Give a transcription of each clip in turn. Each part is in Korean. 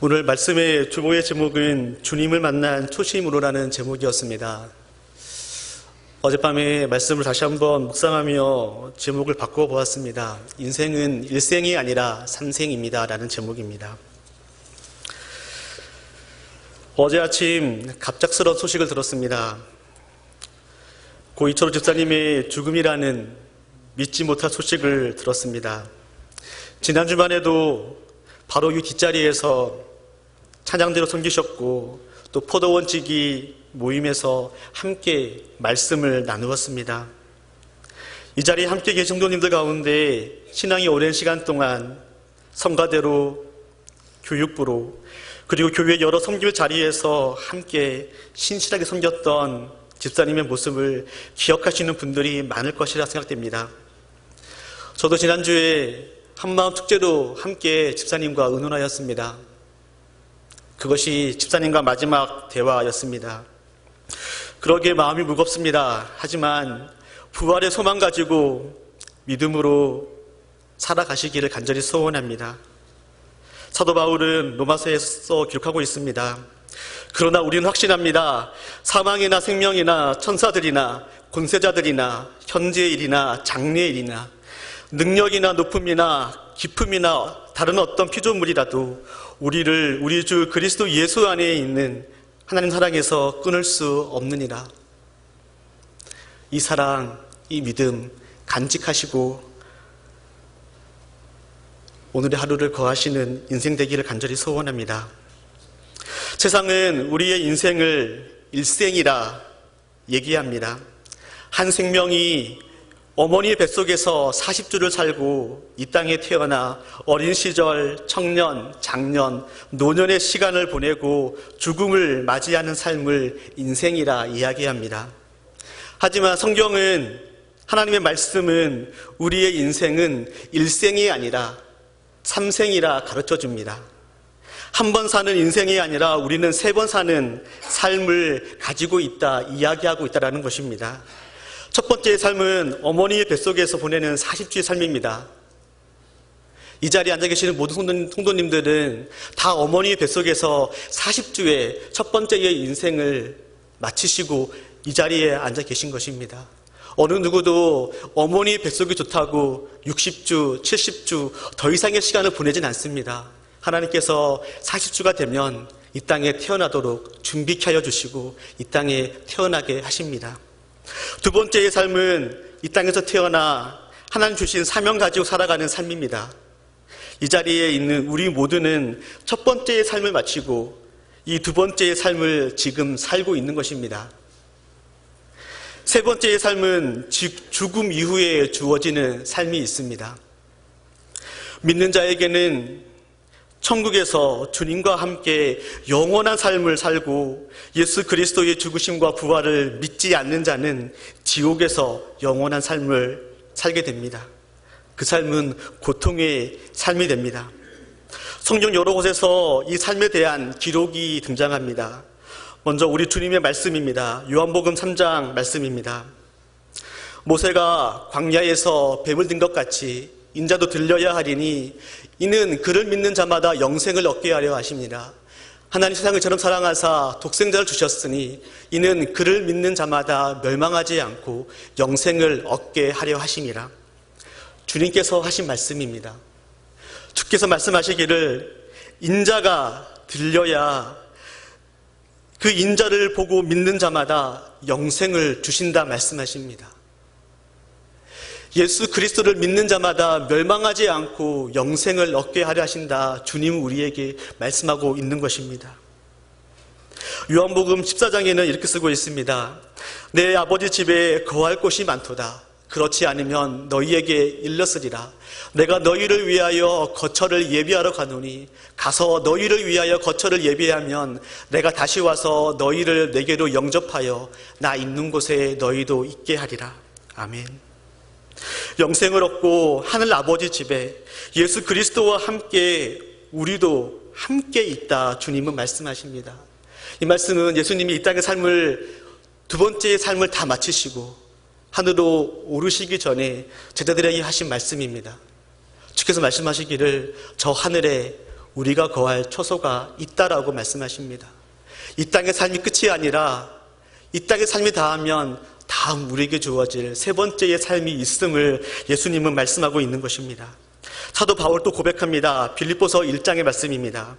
오늘 말씀의 주보의 제목은 주님을 만난 초심으로라는 제목이었습니다. 어젯밤에 말씀을 다시 한번 묵상하며 제목을 바꿔 보았습니다. 인생은 일생이 아니라 삼생입니다 라는 제목입니다. 어제 아침 갑작스러운 소식을 들었습니다. 고 이철호 집사님의 죽음이라는 믿지 못할 소식을 들었습니다. 지난주만 해도 바로 이 뒷자리에서 찬양대로 섬기셨고 또 포도원지기 모임에서 함께 말씀을 나누었습니다. 이 자리에 함께 계신 성도님들 가운데 신앙이 오랜 시간 동안 성가대로, 교육부로, 그리고 교회 여러 섬김의 자리에서 함께 신실하게 섬겼던 집사님의 모습을 기억하시는 분들이 많을 것이라 생각됩니다. 저도 지난주에 한마음 축제로 함께 집사님과 의논하였습니다. 그것이 집사님과 마지막 대화였습니다. 그러기에 마음이 무겁습니다. 하지만 부활의 소망 가지고 믿음으로 살아가시기를 간절히 소원합니다. 사도 바울은 로마서에서 기록하고 있습니다. 그러나 우리는 확신합니다. 사망이나 생명이나 천사들이나 권세자들이나 현재의 일이나 장래의 일이나 능력이나 높음이나 깊음이나 다른 어떤 피조물이라도 우리를 우리 주 그리스도 예수 안에 있는 하나님 사랑에서 끊을 수 없느니라. 이 사랑, 이 믿음 간직하시고 오늘의 하루를 거하시는 인생 되기를 간절히 소원합니다. 세상은 우리의 인생을 일생이라 얘기합니다. 한 생명이 어머니의 뱃속에서 40주를 살고 이 땅에 태어나 어린 시절, 청년, 장년, 노년의 시간을 보내고 죽음을 맞이하는 삶을 인생이라 이야기합니다. 하지만 성경은, 하나님의 말씀은 우리의 인생은 일생이 아니라 삼생이라 가르쳐줍니다. 한 번 사는 인생이 아니라 우리는 3번 사는 삶을 가지고 있다, 이야기하고 있다는 것입니다. 첫 번째 삶은 어머니의 뱃속에서 보내는 40주의 삶입니다. 이 자리에 앉아 계시는 모든 성도님들은 다 어머니의 뱃속에서 40주의 첫 번째의 인생을 마치시고 이 자리에 앉아 계신 것입니다. 어느 누구도 어머니의 뱃속이 좋다고 60주, 70주 더 이상의 시간을 보내진 않습니다. 하나님께서 40주가 되면 이 땅에 태어나도록 준비케 하여 주시고 이 땅에 태어나게 하십니다. 두 번째의 삶은 이 땅에서 태어나 하나님 주신 사명 가지고 살아가는 삶입니다. 이 자리에 있는 우리 모두는 첫 번째의 삶을 마치고 이 두 번째의 삶을 지금 살고 있는 것입니다. 세 번째의 삶은 죽음 이후에 주어지는 삶이 있습니다. 믿는 자에게는 천국에서 주님과 함께 영원한 삶을 살고 예수 그리스도의 죽으심과 부활을 믿지 않는 자는 지옥에서 영원한 삶을 살게 됩니다. 그 삶은 고통의 삶이 됩니다. 성경 여러 곳에서 이 삶에 대한 기록이 등장합니다. 먼저 우리 주님의 말씀입니다. 요한복음 3장 말씀입니다. 모세가 광야에서 뱀을 든 것 같이 인자도 들려야 하리니 이는 그를 믿는 자마다 영생을 얻게 하려 하십니다. 하나님 세상을 저처럼 사랑하사 독생자를 주셨으니 이는 그를 믿는 자마다 멸망하지 않고 영생을 얻게 하려 하심이라. 주님께서 하신 말씀입니다. 주께서 말씀하시기를 인자가 들려야 그 인자를 보고 믿는 자마다 영생을 주신다 말씀하십니다. 예수 그리스도를 믿는 자마다 멸망하지 않고 영생을 얻게 하려 하신다. 주님은 우리에게 말씀하고 있는 것입니다. 요한복음 14장에는 이렇게 쓰고 있습니다. 내 아버지 집에 거할 곳이 많도다. 그렇지 않으면 너희에게 일렀으리라. 내가 너희를 위하여 거처를 예비하러 가노니 가서 너희를 위하여 거처를 예비하면 내가 다시 와서 너희를 내게로 영접하여 나 있는 곳에 너희도 있게 하리라. 아멘. 영생을 얻고 하늘 아버지 집에 예수 그리스도와 함께 우리도 함께 있다 주님은 말씀하십니다. 이 말씀은 예수님이 이 땅의 삶을 두 번째의 삶을 다 마치시고 하늘로 오르시기 전에 제자들에게 하신 말씀입니다. 주께서 말씀하시기를 저 하늘에 우리가 거할 처소가 있다라고 말씀하십니다. 이 땅의 삶이 끝이 아니라 이 땅의 삶이 다하면 다음 우리에게 주어질 세 번째의 삶이 있음을 예수님은 말씀하고 있는 것입니다. 사도 바울도 고백합니다. 빌립보서 1장의 말씀입니다.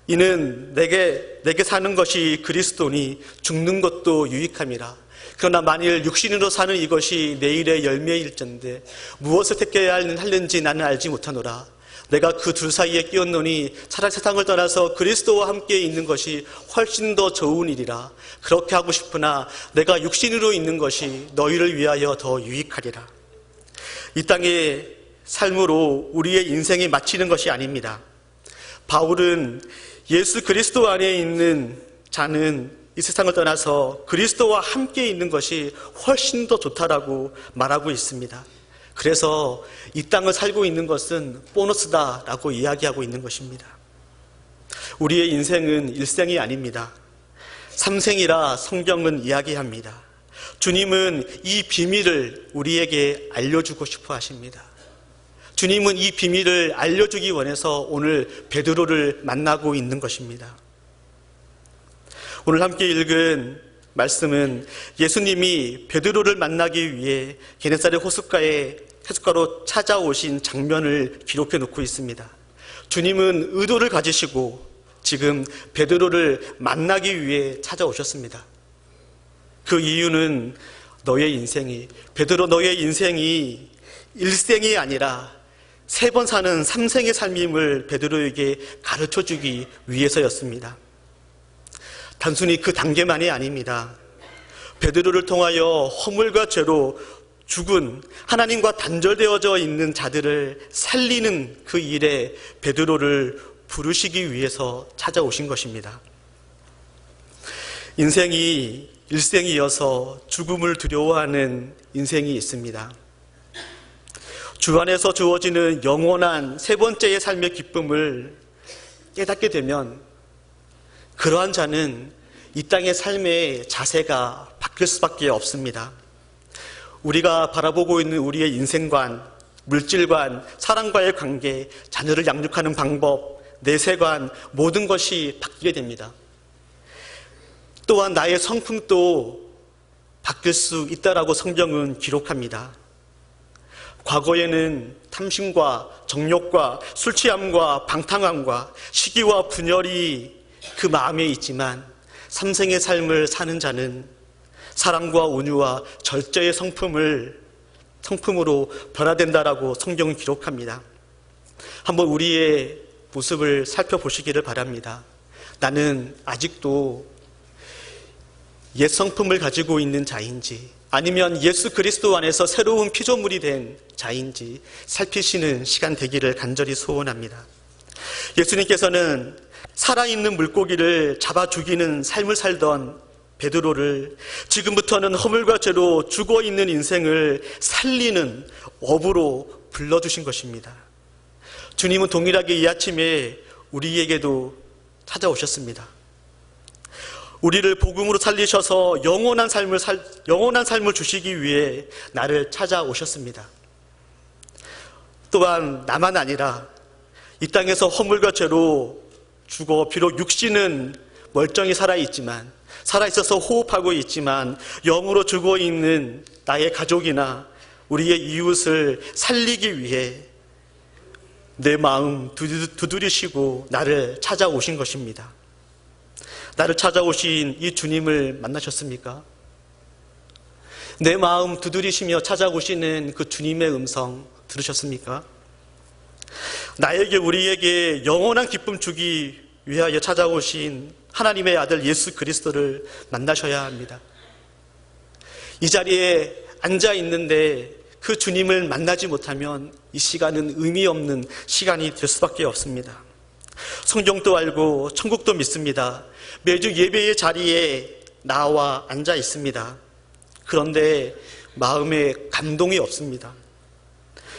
이는 내게 사는 것이 그리스도니 죽는 것도 유익함이라. 그러나 만일 육신으로 사는 이것이 내일의 열매일전데 무엇을 택해야 하는지 나는 알지 못하노라. 내가 그 둘 사이에 끼었노니 차라리 세상을 떠나서 그리스도와 함께 있는 것이 훨씬 더 좋은 일이라. 그렇게 하고 싶으나 내가 육신으로 있는 것이 너희를 위하여 더 유익하리라. 이 땅의 삶으로 우리의 인생이 마치는 것이 아닙니다. 바울은 예수 그리스도 안에 있는 자는 이 세상을 떠나서 그리스도와 함께 있는 것이 훨씬 더 좋다라고 말하고 있습니다. 그래서 이 땅을 살고 있는 것은 보너스다라고 이야기하고 있는 것입니다. 우리의 인생은 일생이 아닙니다. 삼생이라 성경은 이야기합니다. 주님은 이 비밀을 우리에게 알려주고 싶어 하십니다. 주님은 이 비밀을 알려주기 원해서 오늘 베드로를 만나고 있는 것입니다. 오늘 함께 읽은 말씀은 예수님이 베드로를 만나기 위해 게네사렛 호숫가로 찾아오신 장면을 기록해 놓고 있습니다. 주님은 의도를 가지시고 지금 베드로를 만나기 위해 찾아오셨습니다. 그 이유는 베드로 너의 인생이 일생이 아니라 세 번 사는 삼생의 삶임을 베드로에게 가르쳐주기 위해서였습니다. 단순히 그 단계만이 아닙니다. 베드로를 통하여 허물과 죄로 죽은 하나님과 단절되어져 있는 자들을 살리는 그 일에 베드로를 부르시기 위해서 찾아오신 것입니다. 인생이 일생이어서 죽음을 두려워하는 인생이 있습니다. 주 안에서 주어지는 영원한 세 번째의 삶의 기쁨을 깨닫게 되면 그러한 자는 이 땅의 삶의 자세가 바뀔 수밖에 없습니다. 우리가 바라보고 있는 우리의 인생관, 물질관, 사랑과의 관계, 자녀를 양육하는 방법, 내세관, 모든 것이 바뀌게 됩니다. 또한 나의 성품도 바뀔 수 있다라고 성경은 기록합니다. 과거에는 탐심과 정욕과 술 취함과 방탕함과 시기와 분열이 그 마음에 있지만 삼생의 삶을 사는 자는 사랑과 온유와 절제의 성품으로 변화된다라고 성경은 기록합니다. 한번 우리의 모습을 살펴보시기를 바랍니다. 나는 아직도 옛 성품을 가지고 있는 자인지 아니면 예수 그리스도 안에서 새로운 피조물이 된 자인지 살피시는 시간 되기를 간절히 소원합니다. 예수님께서는 살아있는 물고기를 잡아 죽이는 삶을 살던 베드로를 지금부터는 허물과 죄로 죽어있는 인생을 살리는 업으로 불러주신 것입니다. 주님은 동일하게 이 아침에 우리에게도 찾아오셨습니다. 우리를 복음으로 살리셔서 영원한 삶을 주시기 위해 나를 찾아오셨습니다. 또한 나만 아니라 이 땅에서 허물과 죄로 죽어 비록 육신은 멀쩡히 살아있어서 호흡하고 있지만 영으로 죽어있는 나의 가족이나 우리의 이웃을 살리기 위해 내 마음 두드리시고 나를 찾아오신 것입니다. 나를 찾아오신 이 주님을 만나셨습니까? 내 마음 두드리시며 찾아오시는 그 주님의 음성 들으셨습니까? 우리에게 영원한 기쁨 주기 위하여 찾아오신 하나님의 아들 예수 그리스도를 만나셔야 합니다. 이 자리에 앉아 있는데 그 주님을 만나지 못하면 이 시간은 의미 없는 시간이 될 수밖에 없습니다. 성경도 알고 천국도 믿습니다. 매주 예배의 자리에 나와 앉아 있습니다. 그런데 마음에 감동이 없습니다.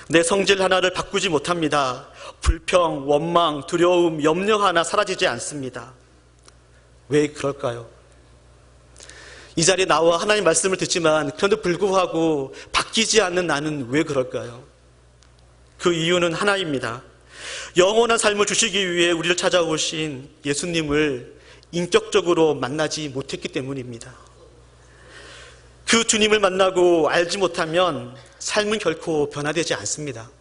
내 성질 하나를 바꾸지 못합니다. 불평, 원망, 두려움, 염려 하나 사라지지 않습니다. 왜 그럴까요? 이 자리에 나와 하나님 말씀을 듣지만 그런데 불구하고 바뀌지 않는 나는 왜 그럴까요? 그 이유는 하나입니다. 영원한 삶을 주시기 위해 우리를 찾아오신 예수님을 인격적으로 만나지 못했기 때문입니다. 그 주님을 만나고 알지 못하면 삶은 결코 변화되지 않습니다.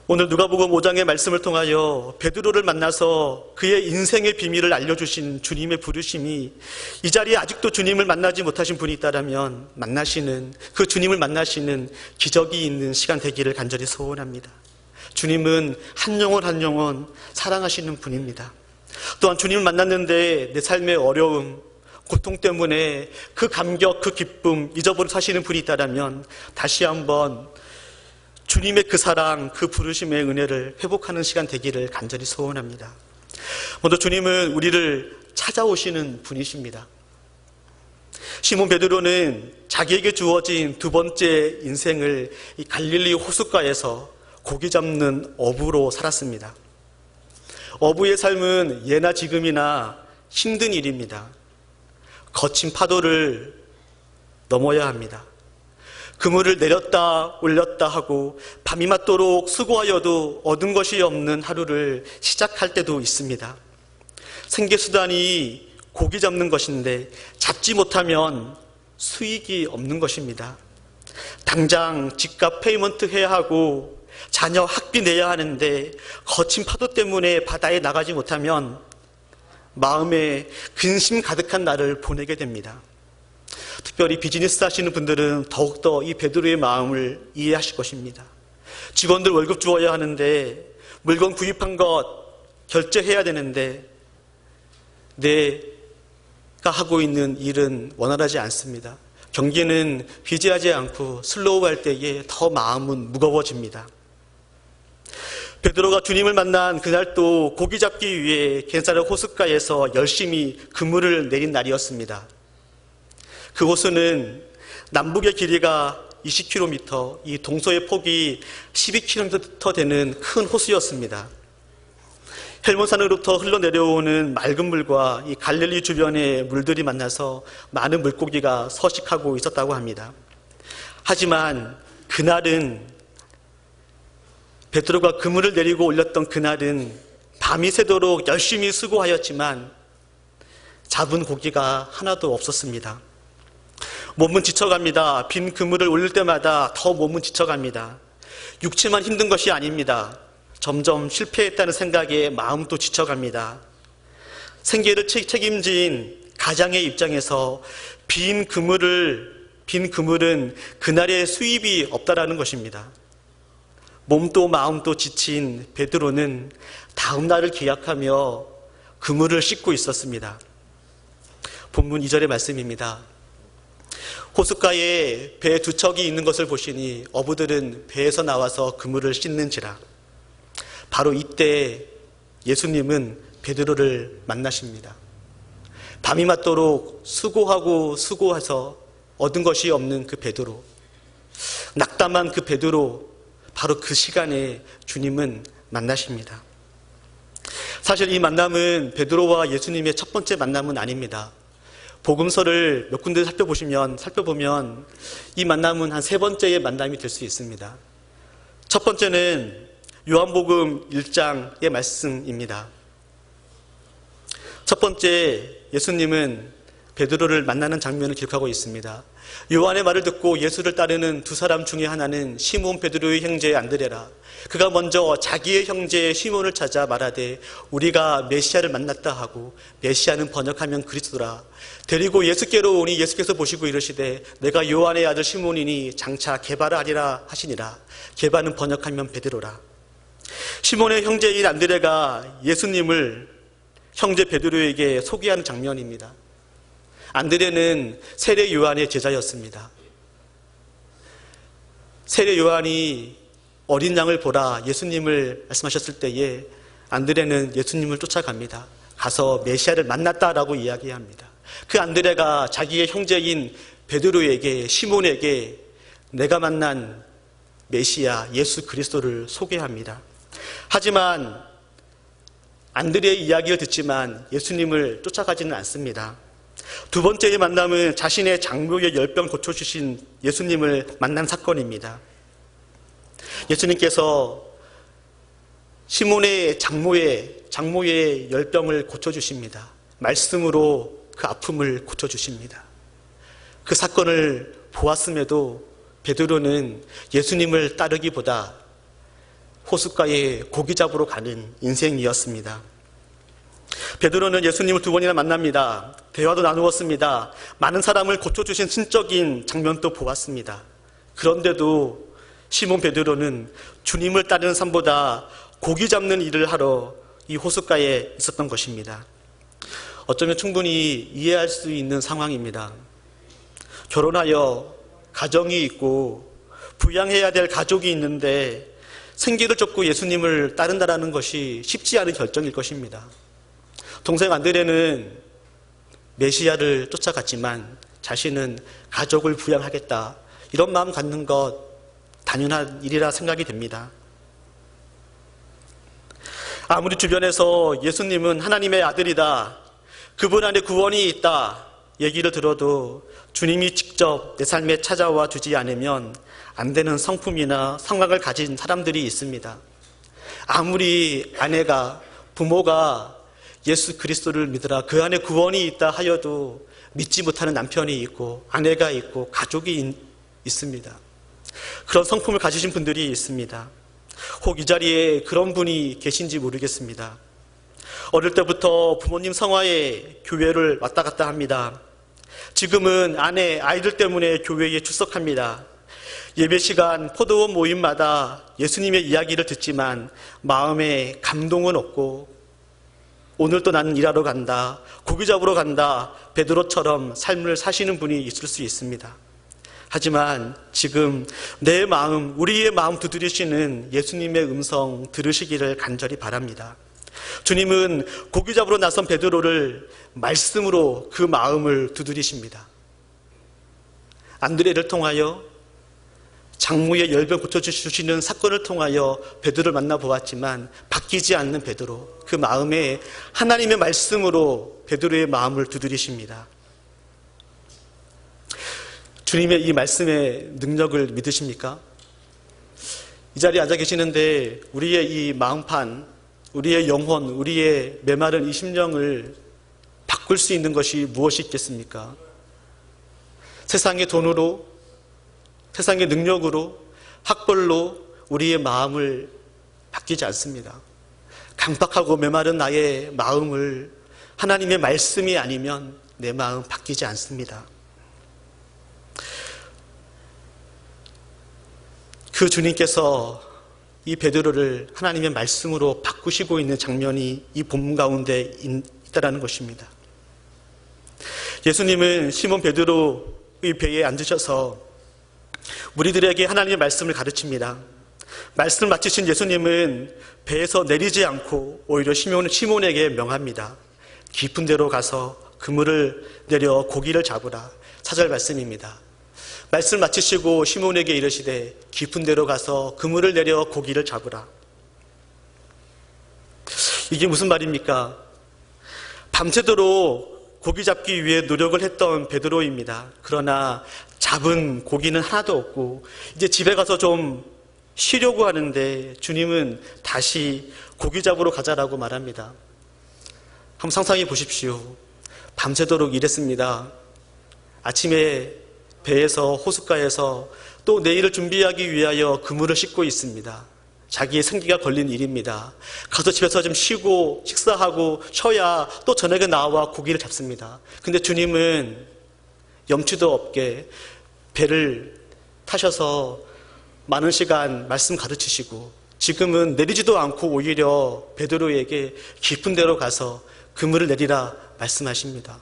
오늘 누가복음 5장의 말씀을 통하여 베드로를 만나서 그의 인생의 비밀을 알려주신 주님의 부르심이 이 자리에 아직도 주님을 만나지 못하신 분이 있다면 그 주님을 만나시는 기적이 있는 시간 되기를 간절히 소원합니다. 주님은 한 영혼 한 영혼 사랑하시는 분입니다. 또한 주님을 만났는데 내 삶의 어려움, 고통 때문에 그 감격, 그 기쁨 잊어버려 사시는 분이 있다면 다시 한번 주님의 그 사랑, 그 부르심의 은혜를 회복하는 시간 되기를 간절히 소원합니다. 먼저 주님은 우리를 찾아오시는 분이십니다. 시몬 베드로는 자기에게 주어진 두 번째 인생을 이 갈릴리 호숫가에서 고기 잡는 어부로 살았습니다. 어부의 삶은 예나 지금이나 힘든 일입니다. 거친 파도를 넘어야 합니다. 그물을 내렸다 올렸다 하고 밤이 맞도록 수고하여도 얻은 것이 없는 하루를 시작할 때도 있습니다. 생계수단이 고기 잡는 것인데 잡지 못하면 수익이 없는 것입니다. 당장 집값 페이먼트 해야 하고 자녀 학비 내야 하는데 거친 파도 때문에 바다에 나가지 못하면 마음에 근심 가득한 날을 보내게 됩니다. 특별히 비즈니스 하시는 분들은 더욱더 이 베드로의 마음을 이해하실 것입니다. 직원들 월급 주어야 하는데 물건 구입한 것 결제해야 되는데 내가 하고 있는 일은 원활하지 않습니다. 경기는 비지하지 않고 슬로우할 때에 더 마음은 무거워집니다. 베드로가 주님을 만난 그날 또 고기 잡기 위해 겐사렛 호숫가에서 열심히 그물을 내린 날이었습니다. 그 호수는 남북의 길이가 20km, 이 동서의 폭이 12km 되는 큰 호수였습니다. 헬몬산으로부터 흘러내려오는 맑은 물과 이 갈릴리 주변의 물들이 만나서 많은 물고기가 서식하고 있었다고 합니다. 하지만 그날은 베드로가 그물을 내리고 올렸던 그날은 밤이 새도록 열심히 수고하였지만 잡은 고기가 하나도 없었습니다. 몸은 지쳐갑니다. 빈 그물을 올릴 때마다 더 몸은 지쳐갑니다. 육체만 힘든 것이 아닙니다. 점점 실패했다는 생각에 마음도 지쳐갑니다. 생계를 책임진 가장의 입장에서 빈 그물은 그날의 수입이 없다라는 것입니다. 몸도 마음도 지친 베드로는 다음 날을 기약하며 그물을 씻고 있었습니다. 본문 2절의 말씀입니다. 호숫가에 배 두 척이 있는 것을 보시니 어부들은 배에서 나와서 그물을 씻는지라. 바로 이때 예수님은 베드로를 만나십니다. 밤이 맞도록 수고해서 얻은 것이 없는 그 베드로, 낙담한 그 베드로, 바로 그 시간에 주님은 만나십니다. 사실 이 만남은 베드로와 예수님의 첫 번째 만남은 아닙니다. 복음서를 몇 군데 살펴보면 이 만남은 한 세 번째의 만남이 될 수 있습니다. 첫 번째는 요한복음 1장의 말씀입니다. 첫 번째 예수님은 베드로를 만나는 장면을 기록하고 있습니다. 요한의 말을 듣고 예수를 따르는 두 사람 중에 하나는 시몬 베드로의 형제 안드레라. 그가 먼저 자기의 형제 시몬을 찾아 말하되 우리가 메시아를 만났다 하고, 메시아는 번역하면 그리스도라. 데리고 예수께로 오니 예수께서 보시고 이르시되 내가 요한의 아들 시몬이니 장차 게바라 하리라 하시니라. 게바는 번역하면 베드로라. 시몬의 형제인 안드레가 예수님을 형제 베드로에게 소개하는 장면입니다. 안드레는 세례 요한의 제자였습니다. 세례 요한이 어린 양을 보라 예수님을 말씀하셨을 때에 안드레는 예수님을 쫓아갑니다. 가서 메시아를 만났다라고 이야기합니다. 그 안드레가 자기의 형제인 베드로에게, 시몬에게 내가 만난 메시아 예수 그리스도를 소개합니다. 하지만 안드레의 이야기를 듣지만 예수님을 쫓아가지는 않습니다. 두 번째의 만남은 자신의 장묘의 열병 고쳐주신 예수님을 만난 사건입니다. 예수님께서 시몬의 장모의 열병을 고쳐주십니다. 말씀으로 그 아픔을 고쳐주십니다. 그 사건을 보았음에도 베드로는 예수님을 따르기보다 호숫가에 고기 잡으러 가는 인생이었습니다. 베드로는 예수님을 2번이나 만납니다. 대화도 나누었습니다. 많은 사람을 고쳐주신 신적인 장면도 보았습니다. 그런데도 시몬 베드로는 주님을 따르는 삶보다 고기 잡는 일을 하러 이 호숫가에 있었던 것입니다. 어쩌면 충분히 이해할 수 있는 상황입니다. 결혼하여 가정이 있고 부양해야 될 가족이 있는데 생계를 쫓고 예수님을 따른다는 것이 쉽지 않은 결정일 것입니다. 동생 안드레는 메시아를 쫓아갔지만 자신은 가족을 부양하겠다, 이런 마음 갖는 것 당연한 일이라 생각이 됩니다. 아무리 주변에서 예수님은 하나님의 아들이다, 그분 안에 구원이 있다 얘기를 들어도 주님이 직접 내 삶에 찾아와 주지 않으면 안 되는 성품이나 상황을 가진 사람들이 있습니다. 아무리 아내가, 부모가 예수 그리스도를 믿으라, 그 안에 구원이 있다 하여도 믿지 못하는 남편이 있고 아내가 있고 가족이 있습니다. 그런 성품을 가지신 분들이 있습니다. 혹 이 자리에 그런 분이 계신지 모르겠습니다. 어릴 때부터 부모님 성화에 교회를 왔다 갔다 합니다. 지금은 아내, 아이들 때문에 교회에 출석합니다. 예배 시간, 포도원 모임마다 예수님의 이야기를 듣지만 마음에 감동은 없고 오늘 또 나는 일하러 간다, 고기 잡으러 간다, 베드로처럼 삶을 사시는 분이 있을 수 있습니다. 하지만 지금 내 마음, 우리의 마음 두드리시는 예수님의 음성 들으시기를 간절히 바랍니다. 주님은 고기 잡으러 나선 베드로를 말씀으로 그 마음을 두드리십니다. 안드레를 통하여, 장모의 열병 고쳐주시는 사건을 통하여 베드로를 만나보았지만 바뀌지 않는 베드로, 그 마음에 하나님의 말씀으로 베드로의 마음을 두드리십니다. 주님의 이 말씀의 능력을 믿으십니까? 이 자리에 앉아 계시는데 우리의 이 마음판, 우리의 영혼, 우리의 메마른 이 심령을 바꿀 수 있는 것이 무엇이 있겠습니까? 세상의 돈으로, 세상의 능력으로, 학벌로 우리의 마음을 바뀌지 않습니다. 강박하고 메마른 나의 마음을 하나님의 말씀이 아니면 내 마음 바뀌지 않습니다. 그 주님께서 이 베드로를 하나님의 말씀으로 바꾸시고 있는 장면이 이 본문 가운데 있다라는 것입니다. 예수님은 시몬 베드로의 배에 앉으셔서 무리들에게 하나님의 말씀을 가르칩니다. 말씀을 마치신 예수님은 배에서 내리지 않고 오히려 시몬에게 명합니다. 깊은 데로 가서 그물을 내려 고기를 잡으라. 4절 말씀입니다. 말씀을 마치시고 시몬에게 이르시되 깊은 데로 가서 그물을 내려 고기를 잡으라. 이게 무슨 말입니까? 밤새도록 고기 잡기 위해 노력을 했던 베드로입니다. 그러나 잡은 고기는 하나도 없고 이제 집에 가서 좀 쉬려고 하는데 주님은 다시 고기 잡으러 가자라고 말합니다. 한번 상상해 보십시오. 밤새도록 일했습니다. 아침에 배에서, 호숫가에서 또 내일을 준비하기 위하여 그물을 싣고 있습니다. 자기의 생기가 걸린 일입니다. 가서 집에서 좀 쉬고 식사하고 쉬어야 또 저녁에 나와 고기를 잡습니다. 근데 주님은 염치도 없게 배를 타셔서 많은 시간 말씀 가르치시고 지금은 내리지도 않고 오히려 베드로에게 깊은 데로 가서 그물을 내리라 말씀하십니다.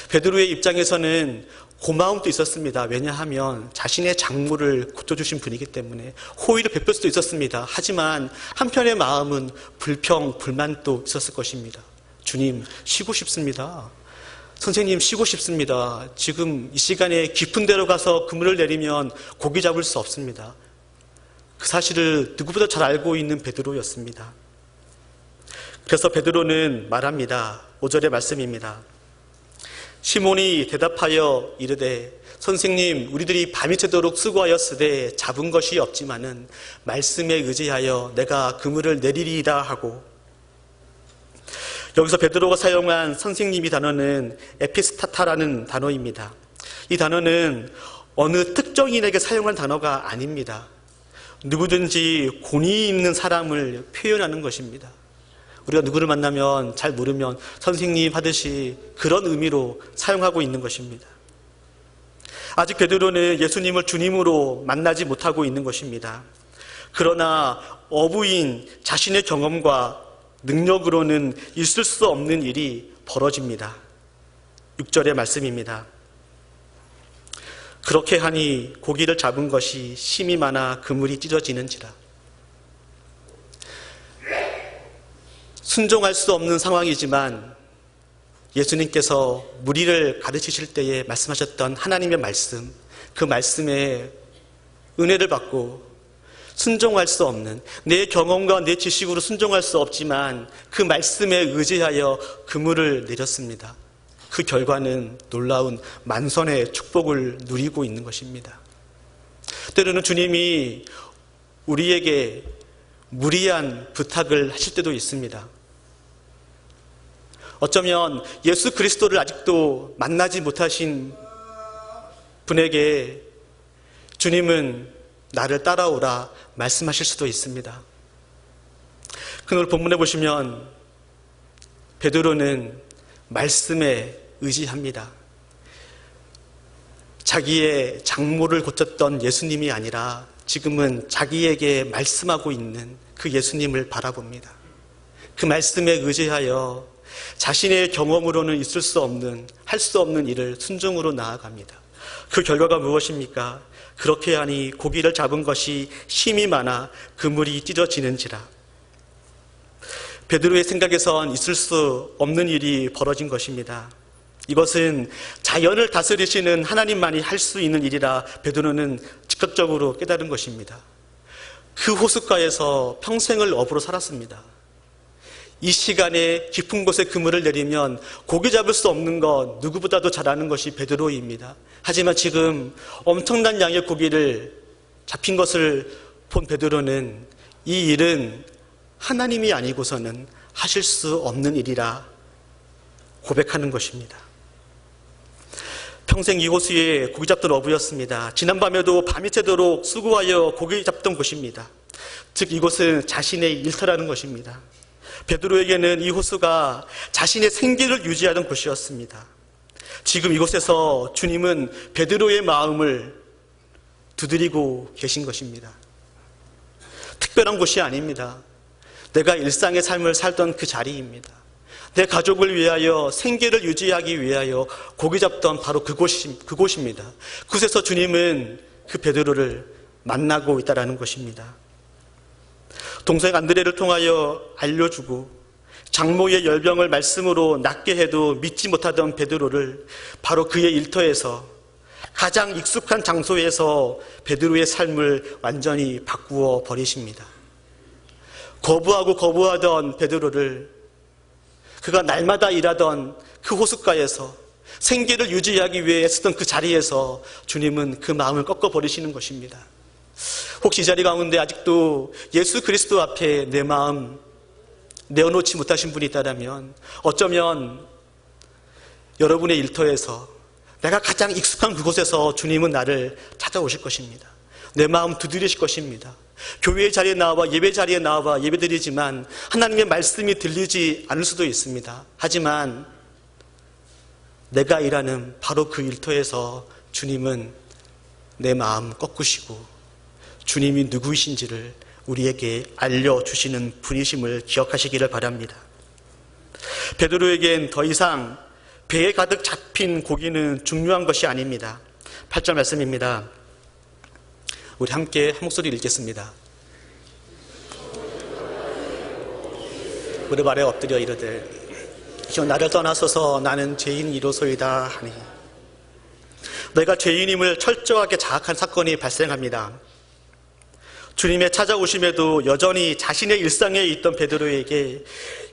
베드로의 입장에서는 고마움도 있었습니다. 왜냐하면 자신의 장모를 고쳐주신 분이기 때문에 호의를 베풀 수도 있었습니다. 하지만 한편의 마음은 불평, 불만도 있었을 것입니다. 주님, 쉬고 싶습니다. 선생님, 쉬고 싶습니다. 지금 이 시간에 깊은 데로 가서 그물을 내리면 고기 잡을 수 없습니다. 그 사실을 누구보다 잘 알고 있는 베드로였습니다. 그래서 베드로는 말합니다. 5절의 말씀입니다. 시몬이 대답하여 이르되 선생님, 우리들이 밤이 새도록 수고하였으되 잡은 것이 없지만은 말씀에 의지하여 내가 그물을 내리리이다 하고, 여기서 베드로가 사용한 선생님이 단어는 에피스타타라는 단어입니다. 이 단어는 어느 특정인에게 사용한 단어가 아닙니다. 누구든지 권위 있는 사람을 표현하는 것입니다. 우리가 누구를 만나면 잘 모르면 선생님 하듯이 그런 의미로 사용하고 있는 것입니다. 아직 베드로는 예수님을 주님으로 만나지 못하고 있는 것입니다. 그러나 어부인 자신의 경험과 능력으로는 있을 수 없는 일이 벌어집니다. 6절의 말씀입니다. 그렇게 하니 고기를 잡은 것이 심이 많아 그물이 찢어지는지라. 순종할 수 없는 상황이지만 예수님께서 무리를 가르치실 때에 말씀하셨던 하나님의 말씀, 그 말씀에 은혜를 받고 순종할 수 없는, 내 경험과 내 지식으로 순종할 수 없지만 그 말씀에 의지하여 그물을 내렸습니다. 그 결과는 놀라운 만선의 축복을 누리고 있는 것입니다. 때로는 주님이 우리에게 무리한 부탁을 하실 때도 있습니다. 어쩌면 예수 그리스도를 아직도 만나지 못하신 분에게 주님은 나를 따라오라 말씀하실 수도 있습니다. 오늘 본문에 보시면 베드로는 말씀에 의지합니다. 자기의 장모를 고쳤던 예수님이 아니라 지금은 자기에게 말씀하고 있는 그 예수님을 바라봅니다. 그 말씀에 의지하여 자신의 경험으로는 있을 수 없는, 할 수 없는 일을 순종으로 나아갑니다. 그 결과가 무엇입니까? 그렇게 하니 고기를 잡은 것이 힘이 많아 그물이 찢어지는지라. 베드로의 생각에선 있을 수 없는 일이 벌어진 것입니다. 이것은 자연을 다스리시는 하나님만이 할 수 있는 일이라 베드로는 직접적으로 깨달은 것입니다. 그 호숫가에서 평생을 어부로 살았습니다. 이 시간에 깊은 곳에 그물을 내리면 고기 잡을 수 없는 것 누구보다도 잘 아는 것이 베드로입니다. 하지만 지금 엄청난 양의 고기를 잡힌 것을 본 베드로는 이 일은 하나님이 아니고서는 하실 수 없는 일이라 고백하는 것입니다. 평생 이 호수에 고기 잡던 어부였습니다. 지난밤에도 밤이 새도록 수고하여 고기 잡던 곳입니다. 즉 이곳은 자신의 일터라는 것입니다. 베드로에게는 이 호수가 자신의 생계를 유지하던 곳이었습니다. 지금 이곳에서 주님은 베드로의 마음을 두드리고 계신 것입니다. 특별한 곳이 아닙니다. 내가 일상의 삶을 살던 그 자리입니다. 내 가족을 위하여 생계를 유지하기 위하여 고기 잡던 바로 그곳입니다. 그곳에서 주님은 그 베드로를 만나고 있다는 것입니다. 동생 안드레를 통하여 알려주고 장모의 열병을 말씀으로 낫게 해도 믿지 못하던 베드로를 바로 그의 일터에서 가장 익숙한 장소에서 베드로의 삶을 완전히 바꾸어 버리십니다. 거부하던 베드로를 그가 날마다 일하던 그 호숫가에서 생계를 유지하기 위해 쓰던 그 자리에서 주님은 그 마음을 꺾어버리시는 것입니다. 혹시 이 자리 가운데 아직도 예수 그리스도 앞에 내 마음 내어놓지 못하신 분이 있다면 어쩌면 여러분의 일터에서 내가 가장 익숙한 그곳에서 주님은 나를 찾아오실 것입니다. 내 마음 두드리실 것입니다. 교회의 자리에 나와 예배 자리에 나와 예배드리지만 하나님의 말씀이 들리지 않을 수도 있습니다. 하지만 내가 일하는 바로 그 일터에서 주님은 내 마음 꺾으시고 주님이 누구이신지를 우리에게 알려주시는 분이심을 기억하시기를 바랍니다. 베드로에겐 더 이상 배에 가득 잡힌 고기는 중요한 것이 아닙니다. 8절 말씀입니다. 우리 함께 한 목소리 읽겠습니다. 무릎 아래 엎드려 이르되 주여 나를 떠나소서 나는 죄인이로소이다 하니. 내가 죄인임을 철저하게 자학한 사건이 발생합니다. 주님의 찾아오심에도 여전히 자신의 일상에 있던 베드로에게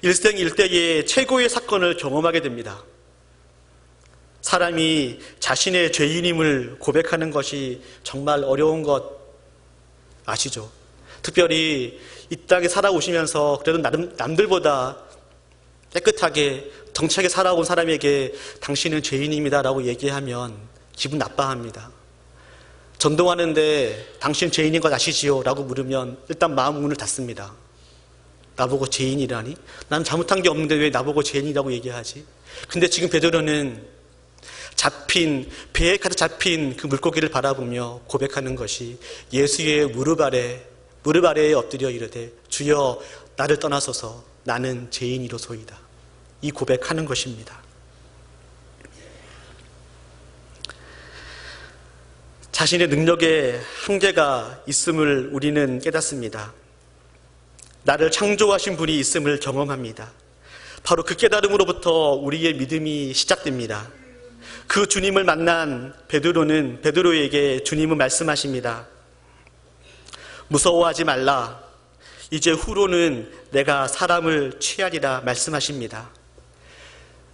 일생일대의 최고의 사건을 경험하게 됩니다. 사람이 자신의 죄인임을 고백하는 것이 정말 어려운 것 아시죠? 특별히 이 땅에 살아오시면서 그래도 남들보다 깨끗하게 정치하게 살아온 사람에게 당신은 죄인입니다라고 얘기하면 기분 나빠합니다. 전도하는데 당신 죄인인 것 아시지요? 라고 물으면 일단 마음 문을 닫습니다. 나보고 죄인이라니? 난 잘못한 게 없는데 왜 나보고 죄인이라고 얘기하지? 근데 지금 베드로는 배에 가득 잡힌 그 물고기를 바라보며 고백하는 것이 예수의 무릎 아래에 엎드려 이르되 주여 나를 떠나소서 나는 죄인이로소이다. 이 고백하는 것입니다. 자신의 능력에 한계가 있음을 우리는 깨닫습니다. 나를 창조하신 분이 있음을 경험합니다. 바로 그 깨달음으로부터 우리의 믿음이 시작됩니다. 그 주님을 만난 베드로에게 주님은 말씀하십니다. 무서워하지 말라. 이제 후로는 내가 사람을 취하리라 말씀하십니다.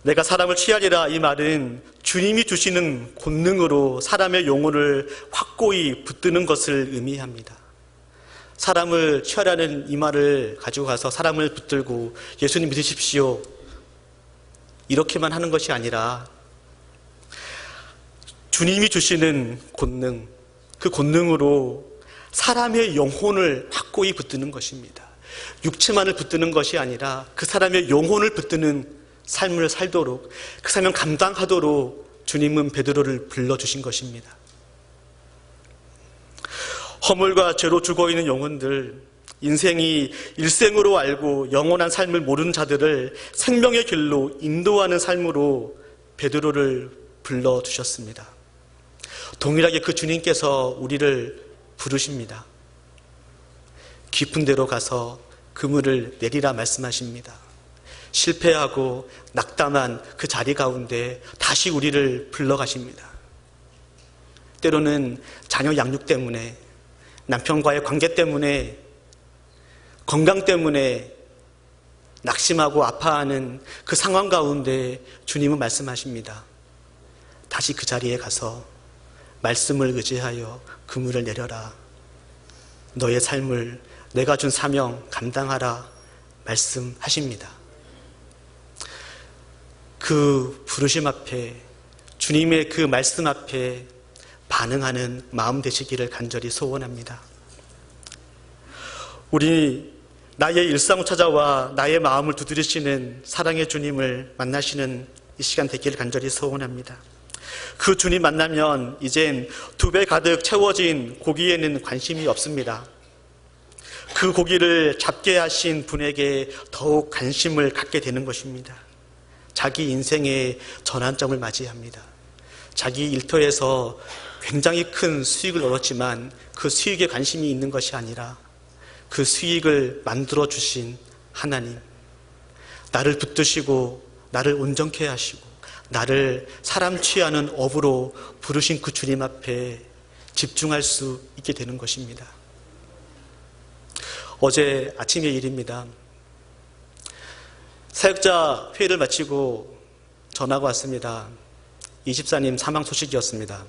내가 사람을 취하리라 이 말은 주님이 주시는 권능으로 사람의 영혼을 확고히 붙드는 것을 의미합니다. 사람을 취하라는 이 말을 가지고 가서 사람을 붙들고 예수님 믿으십시오. 이렇게만 하는 것이 아니라 주님이 주시는 권능, 그 권능으로 사람의 영혼을 확고히 붙드는 것입니다. 육체만을 붙드는 것이 아니라 그 사람의 영혼을 붙드는 삶을 살도록 그 사명을 감당하도록 주님은 베드로를 불러주신 것입니다. 허물과 죄로 죽어있는 영혼들, 인생이 일생으로 알고 영원한 삶을 모르는 자들을 생명의 길로 인도하는 삶으로 베드로를 불러주셨습니다. 동일하게 그 주님께서 우리를 부르십니다. 깊은 데로 가서 그물을 내리라 말씀하십니다. 실패하고 낙담한 그 자리 가운데 다시 우리를 불러가십니다. 때로는 자녀 양육 때문에, 남편과의 관계 때문에, 건강 때문에 낙심하고 아파하는 그 상황 가운데 주님은 말씀하십니다. 다시 그 자리에 가서 말씀을 의지하여 그물을 내려라. 너의 삶을 내가 준 사명 감당하라 말씀하십니다. 그 부르심 앞에, 주님의 그 말씀 앞에 반응하는 마음 되시기를 간절히 소원합니다. 우리 나의 일상을 찾아와 나의 마음을 두드리시는 사랑의 주님을 만나시는 이 시간 되기를 간절히 소원합니다. 그 주님 만나면 이젠 2배 가득 채워진 고기에는 관심이 없습니다. 그 고기를 잡게 하신 분에게 더욱 관심을 갖게 되는 것입니다. 자기 인생의 전환점을 맞이합니다. 자기 일터에서 굉장히 큰 수익을 얻었지만 그 수익에 관심이 있는 것이 아니라 그 수익을 만들어주신 하나님, 나를 붙드시고 나를 온전케 하시고 나를 사람 취하는 업으로 부르신 그 주님 앞에 집중할 수 있게 되는 것입니다. 어제 아침의 일입니다. 사역자 회의를 마치고 전화가 왔습니다. 이 집사님 사망 소식이었습니다.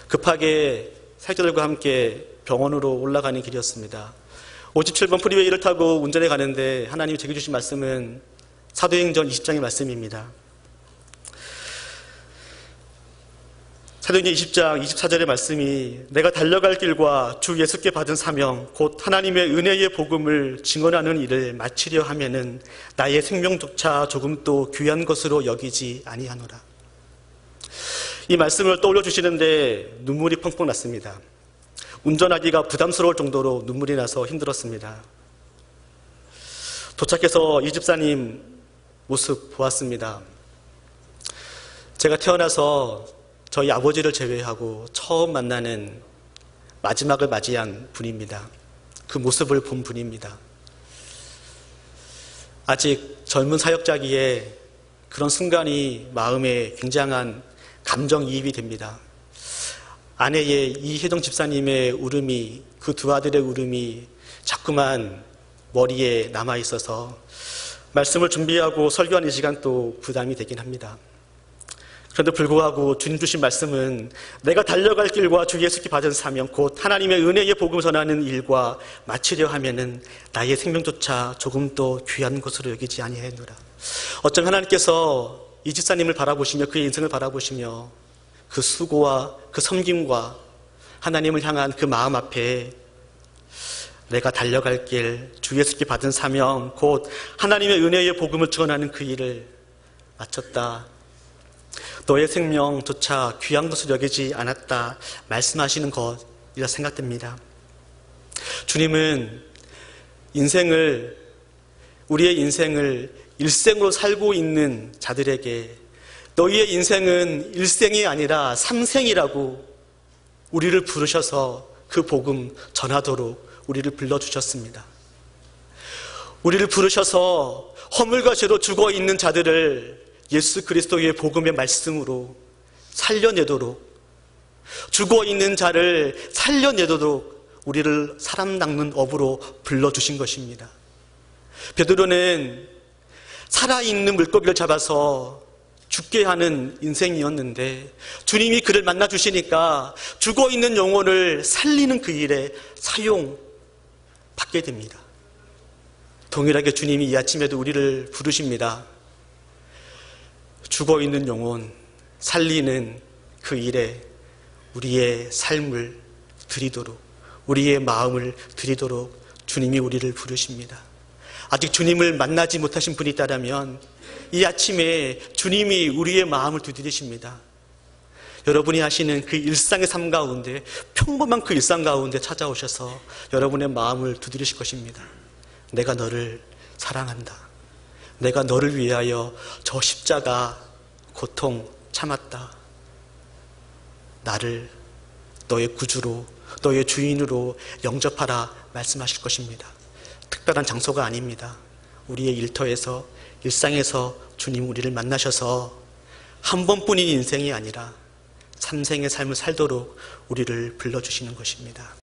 급하게 사역자들과 함께 병원으로 올라가는 길이었습니다. 57번 프리웨이를 타고 운전해 가는데 하나님이 제게 주신 말씀은 사도행전 20장의 말씀입니다. 사도행전 20장 24절의 말씀이 내가 달려갈 길과 주 예수께 받은 사명 곧 하나님의 은혜의 복음을 증언하는 일을 마치려 하면은 나의 생명조차 조금도 귀한 것으로 여기지 아니하노라. 이 말씀을 떠올려 주시는데 눈물이 펑펑 났습니다. 운전하기가 부담스러울 정도로 눈물이 나서 힘들었습니다. 도착해서 이 집사님 모습 보았습니다. 제가 태어나서 저희 아버지를 제외하고 처음 만나는 마지막을 맞이한 분입니다. 그 모습을 본 분입니다. 아직 젊은 사역자기에 그런 순간이 마음에 굉장한 감정이입이 됩니다. 아내의 이혜정 집사님의 울음이, 그 두 아들의 울음이 자꾸만 머리에 남아있어서 말씀을 준비하고 설교하는 시간 또 부담이 되긴 합니다. 그런데 불구하고 주님 주신 말씀은 내가 달려갈 길과 주 예수께 받은 사명 곧 하나님의 은혜의 복음을 전하는 일과 마치려 하면은 나의 생명조차 조금도 귀한 것으로 여기지 아니하노라. 어쩜 하나님께서 이 집사님을 바라보시며 그의 인생을 바라보시며 그 수고와 그 섬김과 하나님을 향한 그 마음 앞에 내가 달려갈 길, 주 예수께 받은 사명 곧 하나님의 은혜의 복음을 전하는 그 일을 마쳤다. 너의 생명조차 귀한 것을 여기지 않았다 말씀하시는 것이라 생각됩니다. 주님은 우리의 인생을 일생으로 살고 있는 자들에게 너희의 인생은 일생이 아니라 삼생이라고 우리를 부르셔서 그 복음 전하도록 우리를 불러주셨습니다. 우리를 부르셔서 허물과 죄로 죽어있는 자들을 예수 그리스도의 복음의 말씀으로 살려내도록, 죽어있는 자를 살려내도록 우리를 사람 낚는 업으로 불러주신 것입니다. 베드로는 살아있는 물고기를 잡아서 죽게 하는 인생이었는데 주님이 그를 만나 주시니까 죽어있는 영혼을 살리는 그 일에 사용받게 됩니다. 동일하게 주님이 이 아침에도 우리를 부르십니다. 죽어있는 영혼 살리는 그 일에 우리의 삶을 드리도록, 우리의 마음을 드리도록 주님이 우리를 부르십니다. 아직 주님을 만나지 못하신 분이 있다면 이 아침에 주님이 우리의 마음을 두드리십니다. 여러분이 하시는 그 일상의 삶 가운데, 평범한 그 일상 가운데 찾아오셔서 여러분의 마음을 두드리실 것입니다. 내가 너를 사랑한다. 내가 너를 위하여 저 십자가 고통 참았다. 나를 너의 구주로, 너의 주인으로 영접하라 말씀하실 것입니다. 특별한 장소가 아닙니다. 우리의 일터에서, 일상에서 주님 우리를 만나셔서 한 번뿐인 인생이 아니라 삼생의 삶을 살도록 우리를 불러주시는 것입니다.